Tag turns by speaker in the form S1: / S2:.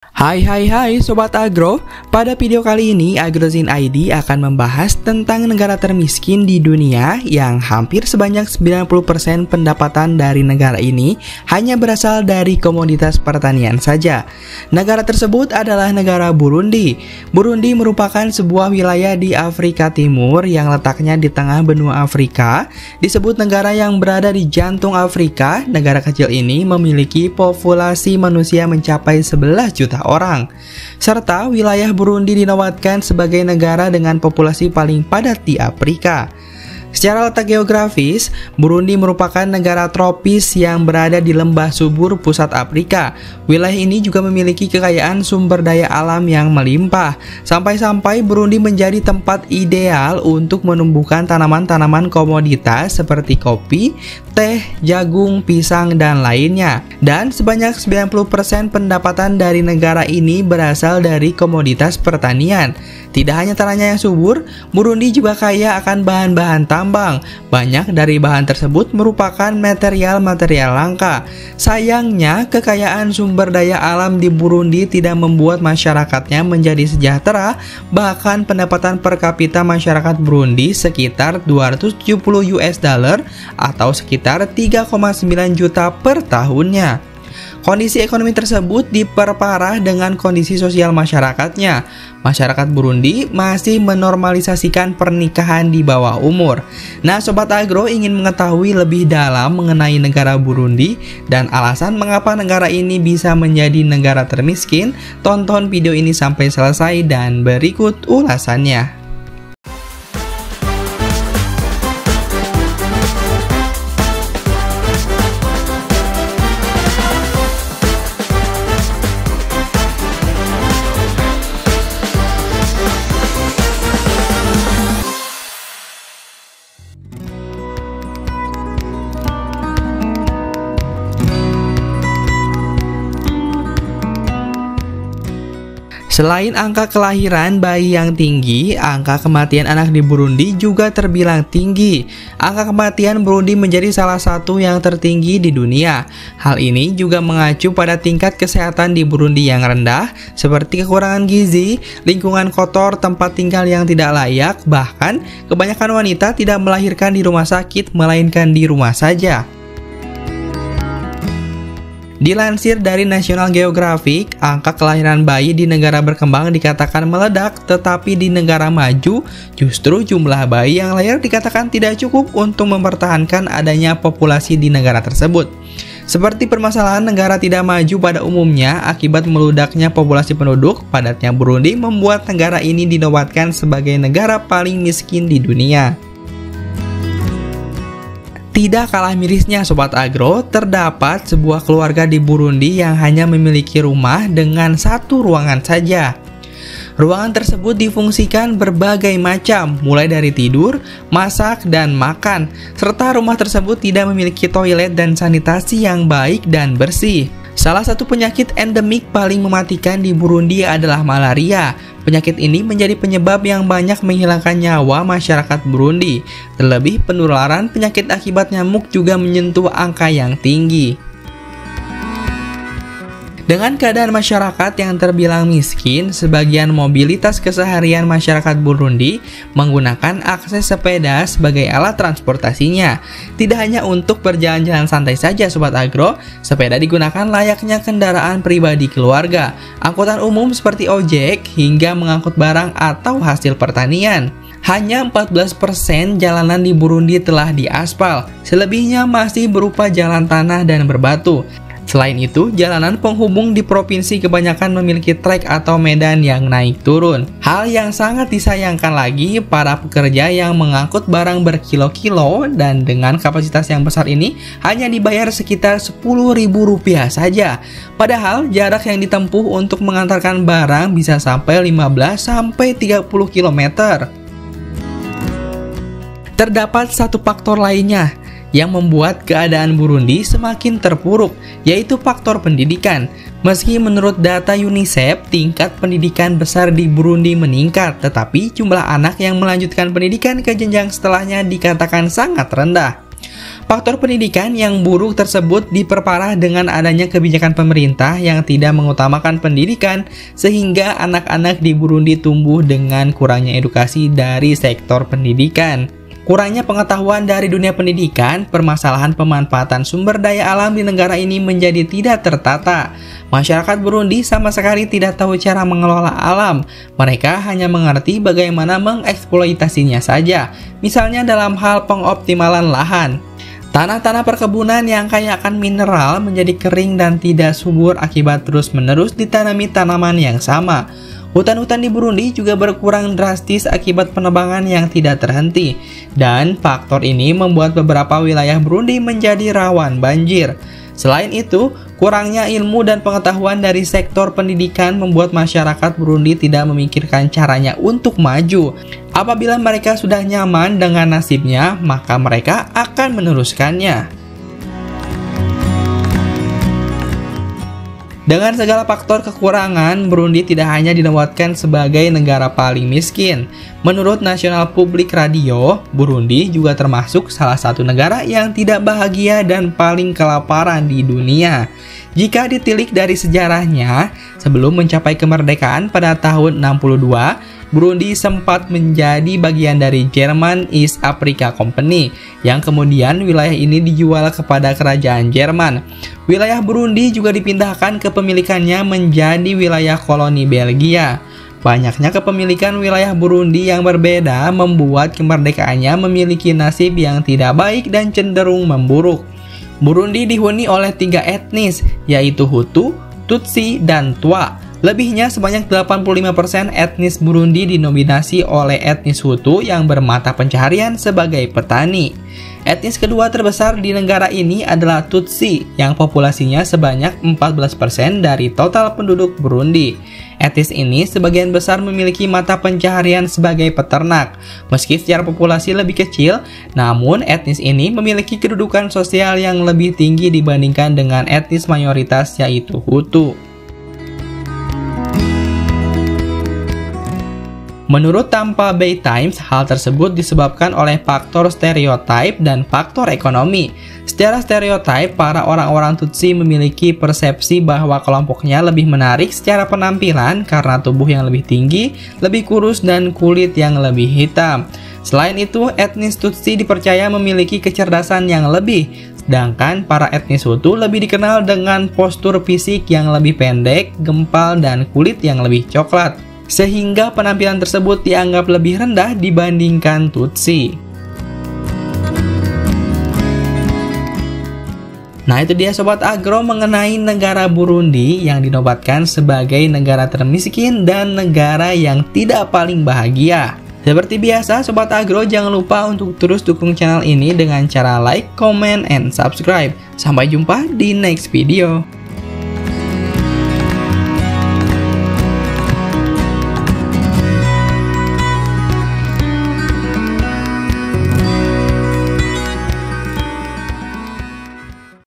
S1: Hai Sobat Agro. Pada video kali ini Agrozin ID akan membahas tentang negara termiskin di dunia yang hampir sebanyak 90% pendapatan dari negara ini hanya berasal dari komoditas pertanian saja. Negara tersebut adalah negara Burundi. Burundi merupakan sebuah wilayah di Afrika Timur yang letaknya di tengah benua Afrika. Disebut negara yang berada di jantung Afrika. Negara kecil ini memiliki populasi manusia mencapai 11 juta orang. Serta wilayah Burundi dinobatkan sebagai negara dengan populasi paling padat di Afrika. Secara letak geografis, Burundi merupakan negara tropis yang berada di lembah subur pusat Afrika. Wilayah ini juga memiliki kekayaan sumber daya alam yang melimpah. Sampai-sampai Burundi menjadi tempat ideal untuk menumbuhkan tanaman-tanaman komoditas seperti kopi, teh, jagung, pisang, dan lainnya. Dan sebanyak 90% pendapatan dari negara ini berasal dari komoditas pertanian. Tidak hanya tanahnya yang subur, Burundi juga kaya akan bahan-bahan tambang. Banyak dari bahan tersebut merupakan material-material langka. Sayangnya, kekayaan sumber daya alam di Burundi tidak membuat masyarakatnya menjadi sejahtera. Bahkan pendapatan per kapita masyarakat Burundi sekitar 270 US dollar atau sekitar 3,9 juta per tahunnya. Kondisi ekonomi tersebut diperparah dengan kondisi sosial masyarakatnya. Masyarakat Burundi masih menormalisasikan pernikahan di bawah umur. Nah, Sobat Agro ingin mengetahui lebih dalam mengenai negara Burundi dan alasan mengapa negara ini bisa menjadi negara termiskin? Tonton video ini sampai selesai dan berikut ulasannya. Selain angka kelahiran bayi yang tinggi, angka kematian anak di Burundi juga terbilang tinggi. Angka kematian Burundi menjadi salah satu yang tertinggi di dunia. Hal ini juga mengacu pada tingkat kesehatan di Burundi yang rendah, seperti kekurangan gizi, lingkungan kotor, tempat tinggal yang tidak layak, bahkan kebanyakan wanita tidak melahirkan di rumah sakit, melainkan di rumah saja. Dilansir dari National Geographic, angka kelahiran bayi di negara berkembang dikatakan meledak, tetapi di negara maju, justru jumlah bayi yang lahir dikatakan tidak cukup untuk mempertahankan adanya populasi di negara tersebut. Seperti permasalahan negara tidak maju pada umumnya, akibat meludaknya populasi penduduk, padatnya Burundi membuat negara ini dinobatkan sebagai negara paling miskin di dunia. Tidak kalah mirisnya Sobat Agro, terdapat sebuah keluarga di Burundi yang hanya memiliki rumah dengan satu ruangan saja. Ruangan tersebut difungsikan berbagai macam, mulai dari tidur, masak, dan makan, serta rumah tersebut tidak memiliki toilet dan sanitasi yang baik dan bersih. Salah satu penyakit endemik paling mematikan di Burundi adalah malaria. Penyakit ini menjadi penyebab yang banyak menghilangkan nyawa masyarakat Burundi. Terlebih penularan penyakit akibat nyamuk juga menyentuh angka yang tinggi. Dengan keadaan masyarakat yang terbilang miskin, sebagian mobilitas keseharian masyarakat Burundi menggunakan akses sepeda sebagai alat transportasinya. Tidak hanya untuk berjalan-jalan santai saja Sobat Agro, sepeda digunakan layaknya kendaraan pribadi keluarga, angkutan umum seperti ojek, hingga mengangkut barang atau hasil pertanian. Hanya 14% jalanan di Burundi telah diaspal, selebihnya masih berupa jalan tanah dan berbatu. Selain itu, jalanan penghubung di provinsi kebanyakan memiliki trek atau medan yang naik turun. Hal yang sangat disayangkan lagi, para pekerja yang mengangkut barang berkilo-kilo dan dengan kapasitas yang besar ini hanya dibayar sekitar Rp10.000 saja. Padahal jarak yang ditempuh untuk mengantarkan barang bisa sampai 15-30 km. Terdapat satu faktor lainnya yang membuat keadaan Burundi semakin terpuruk, yaitu faktor pendidikan. Meski menurut data UNICEF, tingkat pendidikan besar di Burundi meningkat, tetapi jumlah anak yang melanjutkan pendidikan ke jenjang setelahnya dikatakan sangat rendah. Faktor pendidikan yang buruk tersebut diperparah dengan adanya kebijakan pemerintah yang tidak mengutamakan pendidikan, sehingga anak-anak di Burundi tumbuh dengan kurangnya edukasi dari sektor pendidikan. Kurangnya pengetahuan dari dunia pendidikan, permasalahan pemanfaatan sumber daya alam di negara ini menjadi tidak tertata. Masyarakat Burundi sama sekali tidak tahu cara mengelola alam. Mereka hanya mengerti bagaimana mengeksploitasinya saja, misalnya dalam hal pengoptimalan lahan. Tanah-tanah perkebunan yang kaya akan mineral menjadi kering dan tidak subur akibat terus-menerus ditanami tanaman yang sama. Hutan-hutan di Burundi juga berkurang drastis akibat penebangan yang tidak terhenti, dan faktor ini membuat beberapa wilayah Burundi menjadi rawan banjir. Selain itu, kurangnya ilmu dan pengetahuan dari sektor pendidikan membuat masyarakat Burundi tidak memikirkan caranya untuk maju. Apabila mereka sudah nyaman dengan nasibnya, maka mereka akan meneruskannya. Dengan segala faktor kekurangan, Burundi tidak hanya dinobatkan sebagai negara paling miskin. Menurut National Public Radio, Burundi juga termasuk salah satu negara yang tidak bahagia dan paling kelaparan di dunia. Jika ditilik dari sejarahnya, sebelum mencapai kemerdekaan pada tahun 62, Burundi sempat menjadi bagian dari German East Africa Company, yang kemudian wilayah ini dijual kepada kerajaan Jerman. Wilayah Burundi juga dipindahkan kepemilikannya menjadi wilayah koloni Belgia. Banyaknya kepemilikan wilayah Burundi yang berbeda membuat kemerdekaannya memiliki nasib yang tidak baik dan cenderung memburuk. Burundi dihuni oleh 3 etnis, yaitu Hutu, Tutsi, dan Twa. Lebihnya sebanyak 85% etnis Burundi dinominasi oleh etnis Hutu yang bermata pencaharian sebagai petani. Etnis kedua terbesar di negara ini adalah Tutsi yang populasinya sebanyak 14% dari total penduduk Burundi. Etnis ini sebagian besar memiliki mata pencaharian sebagai peternak. Meski secara populasi lebih kecil, namun etnis ini memiliki kedudukan sosial yang lebih tinggi dibandingkan dengan etnis mayoritas yaitu Hutu. Menurut Tampa Bay Times, hal tersebut disebabkan oleh faktor stereotip dan faktor ekonomi. Secara stereotip, para orang-orang Tutsi memiliki persepsi bahwa kelompoknya lebih menarik secara penampilan karena tubuh yang lebih tinggi, lebih kurus, dan kulit yang lebih hitam. Selain itu, etnis Tutsi dipercaya memiliki kecerdasan yang lebih, sedangkan para etnis Hutu lebih dikenal dengan postur fisik yang lebih pendek, gempal, dan kulit yang lebih coklat, sehingga penampilan tersebut dianggap lebih rendah dibandingkan Tutsi. Nah, itu dia Sobat Agro mengenai negara Burundi yang dinobatkan sebagai negara termiskin dan negara yang tidak paling bahagia. Seperti biasa, Sobat Agro jangan lupa untuk terus dukung channel ini dengan cara like, comment, and subscribe. Sampai jumpa di next video.